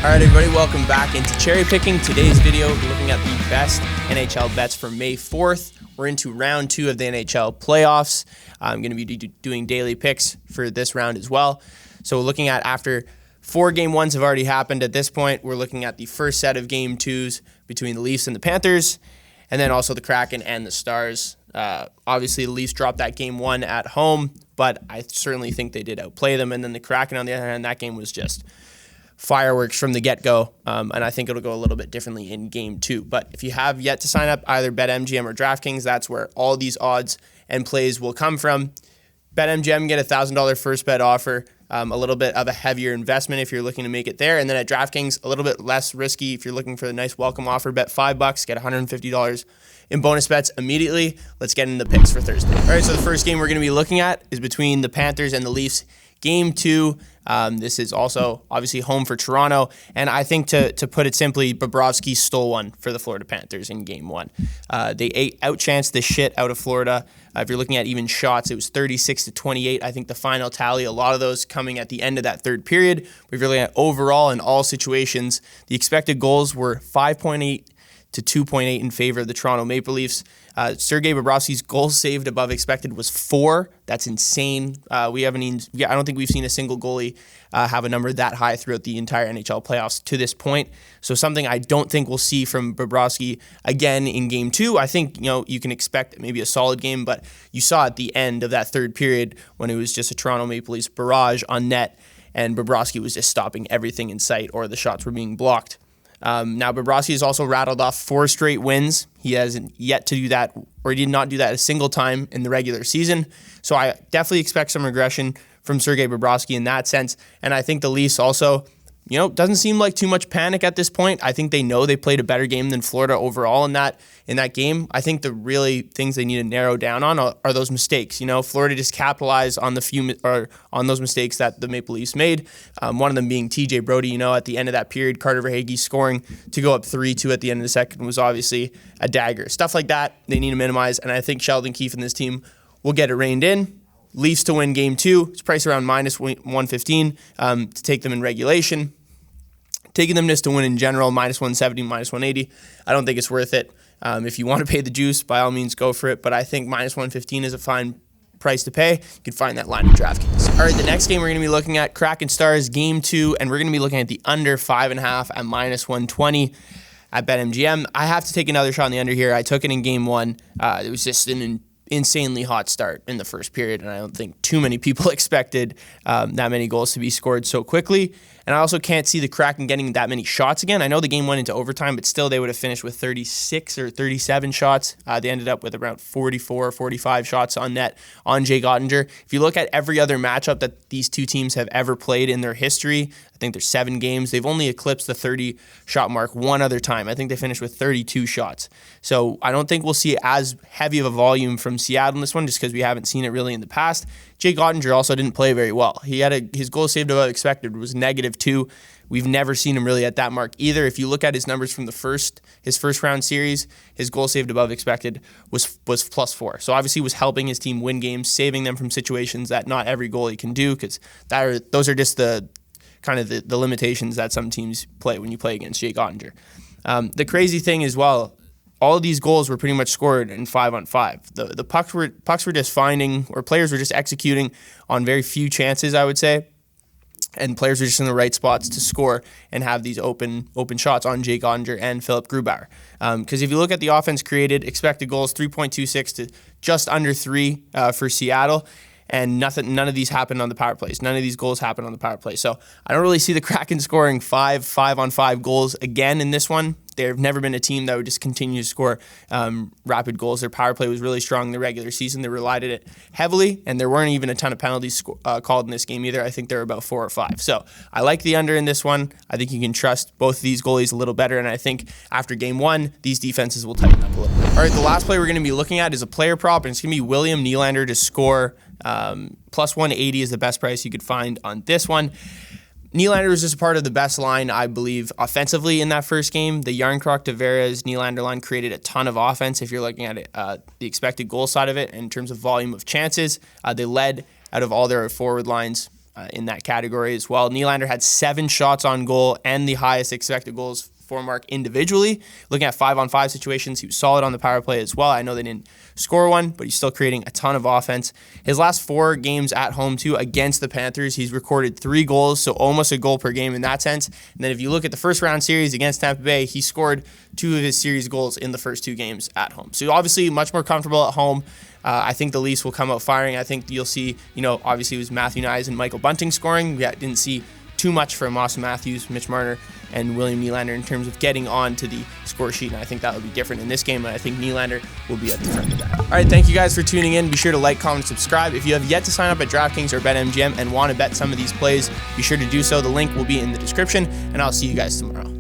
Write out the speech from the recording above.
All right, everybody, welcome back into Cherry Picking. Today's video, we're looking at the best NHL bets for May 4th. We're into round 2 of the NHL playoffs. I'm going to be doing daily picks for this round as well. So we're looking at after 4 game 1s have already happened at this point, we're looking at the first set of game 2s between the Leafs and the Panthers, and then also the Kraken and the Stars. Obviously, the Leafs dropped that game 1 at home, but I certainly think they did outplay them. And then the Kraken, on the other hand, that game was just fireworks from the get-go, and I think it'll go a little bit differently in game 2. But if you have yet to sign up, either BetMGM or DraftKings, that's where all these odds and plays will come from. BetMGM, get a $1,000 first bet offer, a little bit of a heavier investment if you're looking to make it there. And then at DraftKings, a little bit less risky if you're looking for the nice welcome offer. Bet $5, get $150 in bonus bets immediately. Let's get into the picks for Thursday. All right, so the first game we're going to be looking at is between the Panthers and the Leafs. Game 2, this is also obviously home for Toronto, and I think to put it simply, Bobrovsky stole one for the Florida Panthers in Game 1. They outchanced the shit out of Florida. If you're looking at even shots, it was 36-28. I think the final tally, a lot of those coming at the end of that third period. But if you're looking at overall in all situations, the expected goals were 5.8 to 2.8 in favor of the Toronto Maple Leafs. Sergei Bobrovsky's goals saved above expected was 4. That's insane. I don't think we've seen a single goalie have a number that high throughout the entire NHL playoffs to this point. So something I don't think we'll see from Bobrovsky again in Game 2. I think you can expect maybe a solid game, but you saw at the end of that third period when it was just a Toronto Maple Leafs barrage on net, and Bobrovsky was just stopping everything in sight, or the shots were being blocked. Now, Bobrovsky has also rattled off 4 straight wins. He hasn't yet to do that, or he did not do that a single time in the regular season. So I definitely expect some regression from Sergei Bobrovsky in that sense. And I think the Leafs also, doesn't seem like too much panic at this point. I think they know they played a better game than Florida overall in that game. I think the really things they need to narrow down on are those mistakes. Florida just capitalized on on those mistakes that the Maple Leafs made. One of them being TJ Brody. At the end of that period, Carter Verhaeghe scoring to go up 3-2 at the end of the second was obviously a dagger. Stuff like that they need to minimize, and I think Sheldon Keefe and this team will get it reined in. Leafs to win Game 2. It's priced around minus 115 to take them in regulation. Taking them just to win in general, minus 170, minus 180. I don't think it's worth it. If you want to pay the juice, by all means, go for it. But I think minus 115 is a fine price to pay. You can find that line in DraftKings. All right, the next game we're going to be looking at, Kraken Stars Game 2, and we're going to be looking at the under 5.5 at minus 120 at BetMGM. I have to take another shot on the under here. I took it in Game 1. It was just an insanely hot start in the first period, and I don't think too many people expected that many goals to be scored so quickly. And I also can't see the Kraken getting that many shots again. I know the game went into overtime, but still they would have finished with 36 or 37 shots. They ended up with around 44, 45 shots on net on Jake Oettinger. If you look at every other matchup that these two teams have ever played in their history, I think there's 7 games. They've only eclipsed the 30-shot mark one other time. I think they finished with 32 shots. So I don't think we'll see as heavy of a volume from Seattle in this one, just because we haven't seen it really in the past. Jake Oettinger also didn't play very well. His goal saved above expected was -2. We've never seen him really at that mark either. If you look at his numbers from his first round series, his goal saved above expected was +4. So obviously he was helping his team win games, saving them from situations that not every goalie can do, because those are just the limitations that some teams play when you play against Jake Oettinger. The crazy thing as well, all of these goals were pretty much scored in 5-on-5. The pucks were just finding, or players were just executing on very few chances, I would say. And players were just in the right spots to score and have these open shots on Jake Oettinger and Philip Grubauer. Because if you look at the offense created, expected goals 3.26 to just under 3 for Seattle. And none of these happened on the power plays. None of these goals happened on the power play. So I don't really see the Kraken scoring 5-on-5 goals again in this one. They've never been a team that would just continue to score rapid goals. Their power play was really strong in the regular season. They relied on it heavily, and there weren't even a ton of penalties called in this game either. I think there were about 4 or 5. So I like the under in this one. I think you can trust both of these goalies a little better, and I think after Game 1, these defenses will tighten up a little bit. All right, the last play we're going to be looking at is a player prop, and it's going to be William Nylander to score. Plus 180 is the best price you could find on this one. Nylander was just a part of the best line, I believe, offensively in that first game. The Yarncroc, Tavares, Nylander line created a ton of offense if you're looking at it, the expected goal side of it in terms of volume of chances. They led out of all their forward lines in that category as well. Nylander had 7 shots on goal and the highest expected goals for mark individually. Looking at 5-on-5 situations, he was solid on the power play as well. I know they didn't score one, but he's still creating a ton of offense. His last 4 games at home too against the Panthers, he's recorded 3 goals, so almost a goal per game in that sense. And then if you look at the first round series against Tampa Bay, he scored 2 of his series goals in the first 2 games at home. So obviously much more comfortable at home. I think the Leafs will come out firing. I think you'll see, obviously it was Matthew Nyes and Michael Bunting scoring. We didn't see too much from Austin Matthews, Mitch Marner, and William Nylander in terms of getting on to the score sheet, and I think that will be different in this game, and I think Nylander will be at the front of that. All right, thank you guys for tuning in. Be sure to like, comment, subscribe. If you have yet to sign up at DraftKings or BetMGM and want to bet some of these plays, be sure to do so. The link will be in the description, and I'll see you guys tomorrow.